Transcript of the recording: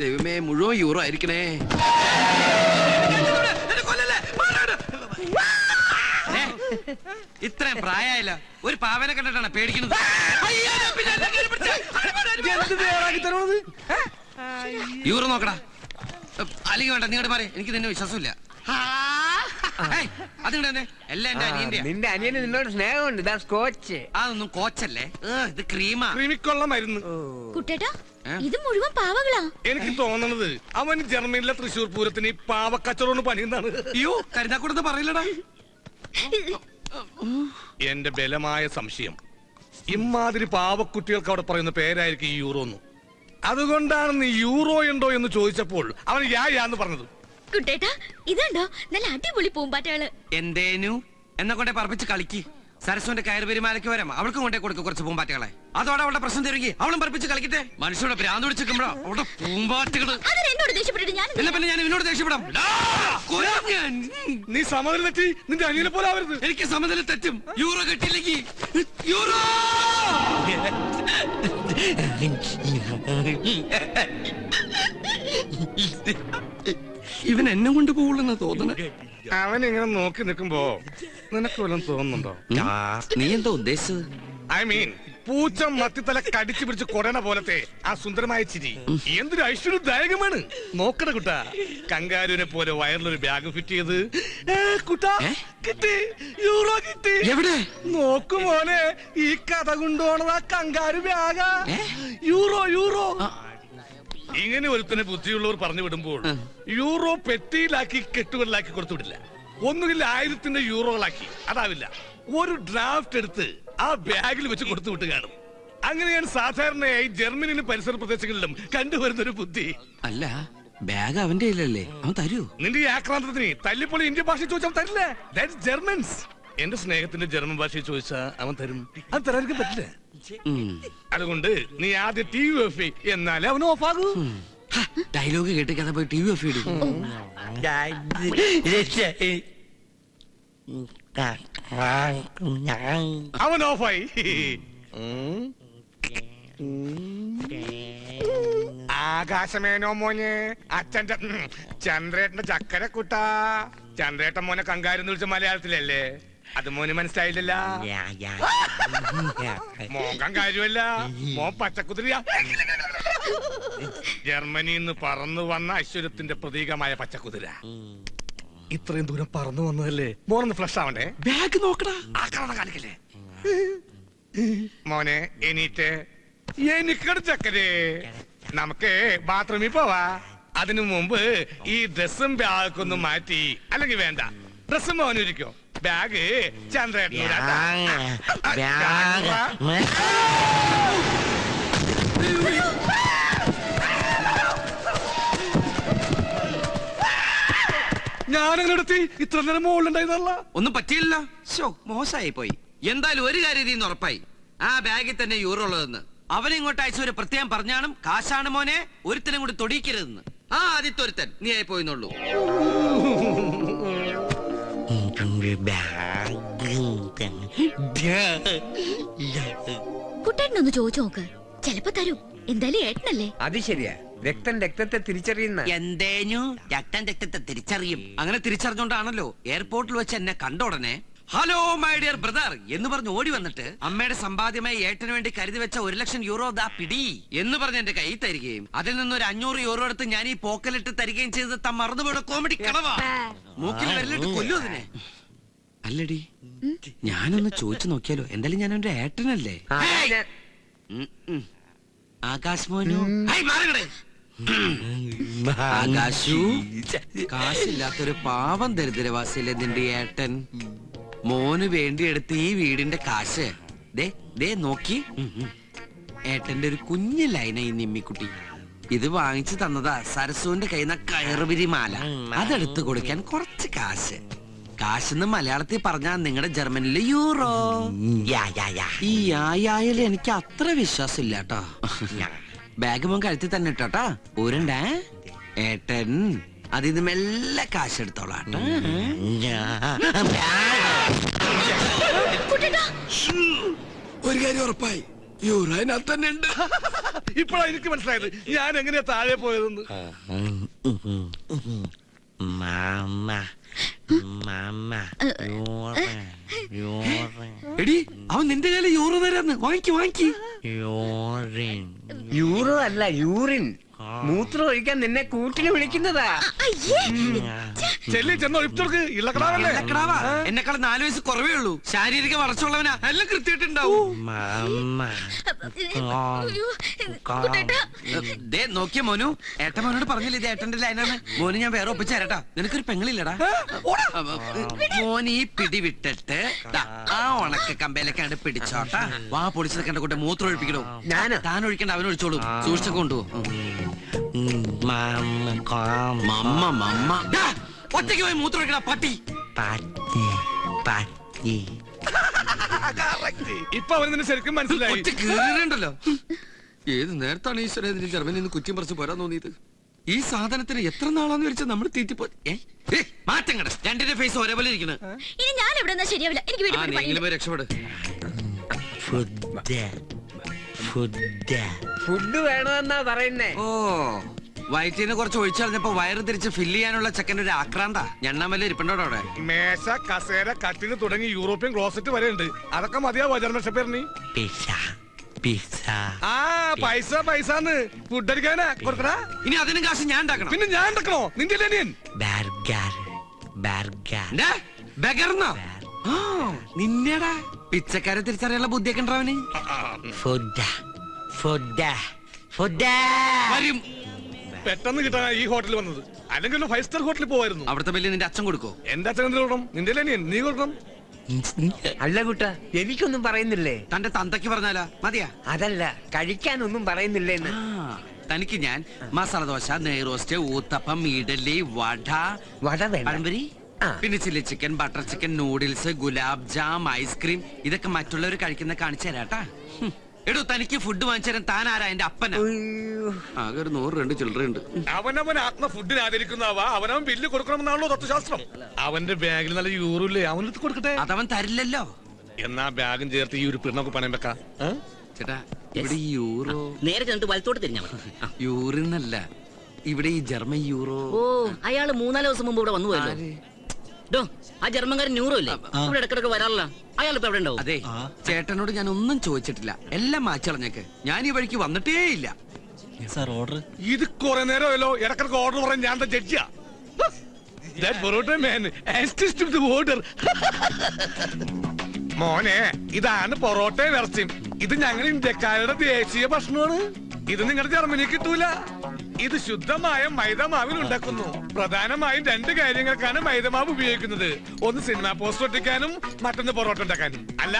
ദൈവമേ, മുഴുവൻ യൂറോ ആയിരിക്കണേ. ഇത്രയും പ്രായമായില്ല, ഒരു പാവനെ കണ്ടിട്ടാണ് പേടിക്കുന്നത്. യൂറോ നോക്കടാ, അല്ലെങ്കിൽ വേണ്ട, നിങ്ങളുടെ മാറി, എനിക്ക് നിന്നെ വിശ്വാസമില്ല. അതിങ്ങനെ എല്ലാം എന്റെ അനിയന്റെ. നിന്റെ അനിയന് നിന്നോട് സ്നേഹമുണ്ട്. ഇതാ സ്കോച്ച്. അതൊന്നും കോച്ചല്ലേ, ഇത് ക്രീമാ. ക്രീമിക്കൊള്ള മരുന്ന്. കുട്ടേട്ടാ, ഇത് മുഴുവൻ പാവകളാ. എനിക്ക് തോന്നണത് അവൻ ജർമ്മനിലെ തൃശ്ശൂർ പൂരത്തിന് ഈ പാവക്കച്ചവടം പണിയുന്നതാണ്. അയ്യോ, കരുതാക്കൂടെന്ന് പറയില്ലടാ. എന്റെ ബലമായ സംശയം ഇമാതിരി പാവക്കുട്ടികൾക്ക് അവിടെ പറയുന്ന പേരായിരിക്കും ഈ യൂറോ എന്ന്. അതുകൊണ്ടാണ് നീ യൂറോ ഉണ്ടോ എന്ന് ചോദിച്ചപ്പോൾ അവൻ യാന്ന് പറഞ്ഞത്. കുട്ടേട്ടാ, ഇതുണ്ടോ നല്ല അടിപൊളി പൂമ്പാറ്റകള്. എന്തേനു എന്നെ കൊണ്ടേ പറപ്പിച്ച് കളിക്ക്. സരസ്വന്റെ കയറ് പെരുമാലയ്ക്ക് വരാം, അവൾക്കും കൊണ്ടേ കൊടുക്കും കുറച്ച് പൂമ്പാറ്റകളെ. അതോടെ അവളുടെ പ്രശ്നം തിരുകി അവളും പറപ്പിച്ച് കളിക്കട്ടെ. മനുഷ്യരുടെ ഭ്രാന്ത് പിടിച്ചിരിക്കുമ്പോഴോ അവിടെ പൂമ്പാറ്റകള്. എന്നോട് ദേഷ്യപ്പെട്ടിട്ട് ഞാൻ എന്നാ പിന്നെ ഞാൻ ഇവനോട് ദേഷ്യപ്പെടാം. നീ സമനില തെറ്റി നിന്റെ അനിയനെ പോലെ ആവരുത്. എനിക്ക് സമനില തെറ്റും. യൂറോ കിട്ടിയില്ലെങ്കിൽ യൂറോ. ഇവൻ എന്നെ കൊണ്ട് പോകുള്ളെന്ന് തോന്നണ. അവൻ ഇങ്ങനെ നോക്കി നിൽക്കുമ്പോ നിനക്ക് വല്ലതും തോന്നുന്നുണ്ടോ? നീ എന്താ ഉദ്ദേശിച്ചത്? ഐ മീൻ പൂച്ച മത്തിത്തല കടിച്ചു പിടിച്ച് കൊടണ പോലത്തെ ആ സുന്ദരമായ ചിരി എന്തൊരു ഐശ്വര്യദായകമാണ്. നോക്കണ കുട്ടാ, കങ്കാരുവിനെ പോലെ വയറിലൊരു ബാഗ് ഫിറ്റ് ചെയ്ത് കുട്ടാ കിട്ടി, യൂറോ കിട്ടി. എവിടെ നോക്കു മോനെ, ഈ കഥ കൊണ്ടുപോണത് ആ കങ്കാരു ബാഗാ. Euro euro. ഇങ്ങനെ ഒരുത്തനെ ബുദ്ധിയുള്ളവർ പറഞ്ഞു വിടുമ്പോൾ യൂറോ പെട്ടിയിലാക്കി കെട്ടുകളിലാക്കി കൊടുത്തു വിടില്ല. ഒന്നുകിൽ 1000 യൂറോകളാക്കി, അതാവില്ല, ഒരു ഡ്രാഫ്റ്റ് എടുത്ത് ആ ബാഗിൽ വെച്ച് കൊടുത്തു വിട്ട് കാണും. അങ്ങനെയാണ് സാധാരണയായി ജർമ്മനിയിലും പരിസര പ്രദേശങ്ങളിലും കണ്ടുവരുന്നൊരു ബുദ്ധി. അല്ല, ബാഗ് അവന്റെ കയ്യിലല്ലേ, അവൻ തരൂ? നിന്റെ ഈ ആക്രാന്തത്തിന് തല്ലിപ്പൊളി ഇന്ത്യൻ ഭാഷ ചോദിച്ചാൽ തരില്ല. That's Germans. എന്റെ സ്നേഹത്തിന്റെ ജർമ്മൻ ഭാഷയിൽ ചോദിച്ചാ അവൻ തരും. അത് തരാതിരിക്കാൻ പറ്റില്ല. അതുകൊണ്ട് നീ ആദ്യം TV ഓഫ് എന്നാലേ അവൻ ഓഫ് ആകൂ. ഡയലോഗ് കേട്ട് കഥ പോയി TV ഓഫ് ഇടും. അവൻ ഓഫായി. ആകാശമേനോ മോനെ, അച്ഛന്റെ ചന്ദ്രേട്ടന്റെ ചക്കര കുട്ടാ. ചന്ദ്രേട്ടൻ മോനെ കങ്കാരെന്ന് വിളിച്ച മലയാളത്തിലല്ലേ? അത് മോന് മനസ്സിലായില്ലല്ല. മോൻ കങ്കാരുമല്ല, മോൻ പച്ചക്കുതിരിയാ. ജർമ്മനിന്ന് പറന്നു വന്ന ഐശ്വര്യത്തിന്റെ പ്രതീകമായ പച്ചക്കുതിര. ഇത്രയും ദൂരം പറന്നു വന്നതല്ലേ, മോനൊന്ന് ഫ്ലഷ് ആവണ്ടേ? ബാഗ് നോക്കടാ, ആക്രമണം കാണിക്കല്ലേ. മോനെ എണീറ്റ്. എനിക്കട് ചക്കരേ, നമുക്ക് ബാത്റൂമിൽ പോവാ. അതിനു മുമ്പ് ഈ ഡ്രസ്സും ബാഗൊന്നും മാറ്റി. അല്ലെങ്കിൽ വേണ്ട, ഡ്രസ്സും മോനിരിക്കോ, ബാഗ് ചന്ദ്രേട്ടൻ. ഞാനെടുത്തി ഇത്ര നേരം മുകളിലുണ്ടായിരുന്നല്ല. ഒന്നും പറ്റിയില്ല. മോശമായി പോയി. എന്തായാലും ഒരു കാര്യം ഇന്ന് ഉറപ്പായി, ആ ബാഗിൽ തന്നെ യൂറോ ഉള്ളതെന്ന്. അവനിങ്ങോട്ട് അയച്ചൊരു പ്രത്യേകം പറഞ്ഞാണ്, കാശാണ് മോനെ, ഒരുത്തനും കൂടി തൊടിക്കരുതെന്ന്. ആ ആദ്യത്തെ ഒരുത്തൻ നീ ആയി പോയിന്നുള്ളൂ. കുട്ടേട്ടനൊന്ന് ചോദിച്ചു നോക്ക്, ചെലപ്പോ തരും. എന്തായാലും ഏട്ടനല്ലേ. അത് ശരിയാ, രക്തം രക്തത്തെ തിരിച്ചറിയുന്ന. എന്തേനു രക്തത്തെ തിരിച്ചറിയും. അങ്ങനെ തിരിച്ചറിഞ്ഞോണ്ടാണല്ലോ എയർപോർട്ടിൽ വെച്ച് എന്നെ കണ്ട ഉടനെ ഹലോ മൈ ഡിയർ ബ്രദർ എന്ന് പറഞ്ഞ് ഓടി വന്നിട്ട് അമ്മയുടെ സമ്പാദ്യമായി ഏട്ടന് വേണ്ടി കരുതി വെച്ച 1,00,000 യൂറോ ദാ പിടി എന്ന് പറഞ്ഞ് എന്റെ കൈ തരികയും അതിൽ നിന്നൊരു 500 യൂറോ എടുത്ത് ഞാൻ ഈ പോക്കലിട്ട് തരികയും ചെയ്ത് താൻ മറന്നുപോയ കോമഡി കളവാ. മൂക്കിൽ വരലിട്ട് കൊല്ലു അതിനെ. അല്ലടി, ഞാനൊന്ന് ചോദിച്ചു നോക്കിയാലോ? എന്തായാലും ഞാൻ എന്റെ ഏട്ടനല്ലേ. ആകാശ് മോനു, ആകാശു, കാശില്ലാത്തൊരു പാവം ദരിദ്രവാസിയല്ലേ നിന്റെ ഏട്ടൻ. മോന് വേണ്ടി എടുത്ത് ഈ വീടിന്റെ കാശ് ദേ നോക്കി. ഏട്ടന്റെ ഒരു കുഞ്ഞു ലൈന ഈ നിമ്മിക്കുട്ടി. ഇത് വാങ്ങിച്ചു തന്നതാ സരസുവിന്റെ കയ്യിൽ നിന്ന് കയറുപിരി മാല. അതെടുത്ത് കൊടുക്കാൻ കുറച്ച് കാശ്. കാശെന്ന് മലയാളത്തിൽ പറഞ്ഞാ നിങ്ങളുടെ ജർമ്മനിലെ യൂറോ. ഈ യായായാലും എനിക്ക് അത്ര വിശ്വാസം ഇല്ല കേട്ടോ. ബാഗ് മോൻ കഴുത്തി തന്നെ ഇട്ടോട്ടാ, ഊരണ്ടേ. ഏട്ടൻ അതിന്ന് മെല്ലെ കാശ് എടുത്തോളാട്ടോ. ഒരു കാര്യം ഉറപ്പായി, യൂറോ അതിനകത്ത് തന്നെ ഉണ്ട്. ഇപ്പഴാ എനിക്ക് മനസ്സിലായത് ഞാൻ എങ്ങനെയാ താഴെ പോയതെന്ന്. എടി അവൻ നിന്റെ കയ്യില് യൂറോ തരാന്ന്. വാങ്ങിക്ക്. യൂറോ അല്ല, യൂറിൻ. മൂത്രം ഒഴിക്കാൻ നിന്നെ കൂട്ടിന് വിളിക്കുന്നതാ. ചെന്നോ ഇപ്പൊക്ക് ഇള്ളക്കടാവല്ലേ. ഇളക്കടാവാ. എന്നെക്കാൾ 4 വയസ്സ് കുറവേ ഉള്ളൂ. ശാരീരിക വളർച്ചയുള്ളവനാ. എല്ലാം കൃത്യമായിട്ടുണ്ടാവും. ദേ നോക്കിയ മോനു, ഏട്ടൻ മോനോട് പറഞ്ഞില്ല ഇത് ഏട്ടന്റെ ലൈനാണ്. മോന് ഞാൻ വേറെ ഒപ്പിച്ചു തരട്ടാ. നിനക്കൊരു പെങ്ങളില്ലടാ. മോൻ ഈ പിടി വിട്ടിട്ട് ആ ഉണക്ക കമ്പയിലേക്കാണ് പിടിച്ചോട്ടാ. വാ പൊളിച്ചു നിൽക്കേണ്ട കൂട്ടെ മൂത്രം ഒഴിപ്പിക്കണോ. ഞാനോ? താൻ ഒഴിക്കണ്ട, അവൻ ഒഴിച്ചോളൂ. സൂക്ഷിച്ചൊക്കെ കൊണ്ടുപോകും. ഒറ്റയ്ക്ക് പോയി മൂത്രം ഒഴിക്കണ പട്ടി. ഇപ്പൊ അവന് നിന്നെ ശരിക്കും മനസ്സിലായി. ഒറ്റ കീറിണ്ടല്ലോ. ഏത് നേരത്താണ് ഈശ്വര ഇതിന് ജർമ്മനിൽ നിന്ന് കുറ്റം പറിച്ച് പോരാൻ തോന്നിയത്? ഈ സാധനത്തിന് എത്ര നാളാന്ന് വെച്ചാൽ നമ്മൾ തീറ്റിപ്പോ മാറ്റം കട. രണ്ടിന്റെ ഫേസ് ഒരേപോലെ ഇരിക്കണ. ഇനി ഞാൻ എവിടെ ശരിയാവില്ല. എനിക്ക് വീട്ടിൽ പോയി നീങ്കിലും പോയി രക്ഷപ്പെട്. ഫുഡ് വേണമെന്നാ പറയുന്നേ. ഓ, വയറ്റിന് കുറച്ച് ഒഴിച്ചറിഞ്ഞപ്പോ വയറ് തിരിച്ച് ഫില്ല് ചെയ്യാനുള്ള ചെക്കൻ്റെ ഒരു ആക്രാന്ത. ഞണ്ണാമല്ല ഇരിപ്പുണ്ടോ അവിടെ? മേശ, കസേര, കട്ടിന് തുടങ്ങി യൂറോപ്യൻ ക്ലോസറ്റ് വരെ ഉണ്ട്. അതൊക്കെ മതിയാവോ ജർമ്മൻ ഷെപ്പേറിന്? ആ പൈസന്ന് ഫുഡ് അടിക്കാനാ കൊടുക്കടാ. ഇനി അതിനും കാശ് ഞാൻ ഉണ്ടാക്കണം. പിന്നെ ഞാൻ ഉണ്ടാക്കണോ? നിന്റെ അനിയൻ നിന്നെടാ പിച്ചക്കാരെ തിരിച്ചറിയാനുള്ള ബുദ്ധിയൊക്കെ ഉണ്ടാവന്. വരും. പെട്ടെന്ന് കിട്ടാൻ ഈ ഹോട്ടലിൽ വന്നത്. അല്ലെങ്കിൽ 5 സ്റ്റാർ ഹോട്ടലിൽ പോവായിരുന്നു. അവിടുത്തെ ബില്ല് നിന്റെ അച്ഛൻ കൊടുക്കോ? എന്റെ അച്ഛൻ എന്തിനു കൊടുക്കണം? നിന്റെ അനിയൻ നീ കൊടുക്കണം. അല്ല കുട്ട, എനിക്കൊന്നും പറയുന്നില്ലേ? തന്റെ തന്തയ്ക്ക് പറഞ്ഞാലാ മതിയാ? അതല്ല, കഴിക്കാനൊന്നും പറയുന്നില്ലേന്ന്. തനിക്ക് ഞാൻ മസാല ദോശ, നെയ്റോസ്റ്റ്, ഊത്തപ്പം, ഇഡലി, വട വേണ്ട. പഴംപൊരി, പിന്നെ chilli chicken, butter chicken, noodles, gulab jam, ice cream, ഇതൊക്കെ മറ്റുള്ളവർ കഴിക്കുന്ന കാണിച്ചു തരാട്ടാ. എടോ, തനിക്ക് ഫുഡ് വാങ്ങിച്ചു തരാൻ താൻ ആരാ? എന്റെ അപ്പനാ. ആകെ ഒരു 100 ചില്ലറയുണ്ട്. അവനവൻ ആത്മ ഫുഡിന് ആദരിക്കുന്നവാ. അവനവൻ ബില്ല് കൊടുക്കണമെന്നാണല്ലോ തത്വശാസ്ത്രം. അവന്റെ ബാഗിൽ നല്ല യൂറോ ഇല്ലേ, അവനെടുത്ത് കൊടുക്കട്ടെ. അതവൻ തരില്ലല്ലോ. എന്നാ ബാഗും ചേർത്ത് ഈ ഒരു പിണ്ണൊക്കെ പണയം വെക്കാം. ചേട്ടാ, ഇവിടെ ഈ യൂറോ നേരെ ചെന്നിട്ട് വലത്തോട്ട് തിരിഞ്ഞാ മതി. യൂറിന്നല്ല, ഇവിടെ ഈ ജർമ്മൻ യൂറോ. ഓ, അയാള് 3-4 ദിവസം മുമ്പ് ഇവിടെ വന്നു പോയല്ലോ. ഡോ, ആ ജർമ്മൻകാരൻ ന്യൂറോ ഇല്ലേ, ഇവിടെ ഇടക്കിടക്ക് വരാറില്ല. അയാൾ ഇപ്പൊ എവിടെ ഉണ്ടാവും? അതെ, ചേട്ടനോട് ഞാൻ ഒന്നും ചോദിച്ചിട്ടില്ല. എല്ലാം മാച്ചളഞ്ഞേക്ക്. ഞാൻ ഈ വഴിക്ക് വന്നിട്ടേ ഇല്ല. ഇത് കുറെ നേരമല്ലോ ഇടക്കിടക്ക് ഓർഡർ പറയാൻ ഞാൻ ജഡ്ജിയാ. മോനെ, ഇതാണ് പൊറോട്ടയും ഇറച്ചിയും. ഇത് ഞങ്ങൾ ഇന്ത്യക്കാരുടെ ദേശീയ ഭക്ഷണമാണ്. ഇത് നിങ്ങളുടെ ജർമ്മനി കിട്ടൂല. ഇത് ശുദ്ധമായ മൈദമാവിൽ ഉണ്ടാക്കുന്നു. പ്രധാനമായും 2 കാര്യങ്ങൾക്കാണ് മൈദമാവ് ഉപയോഗിക്കുന്നത്. ഒന്ന് സിനിമ പോസ്റ്റർ ഒട്ടിക്കാനും, മറ്റൊന്ന് പൊറോട്ട ഉണ്ടാക്കാനും. അല്ല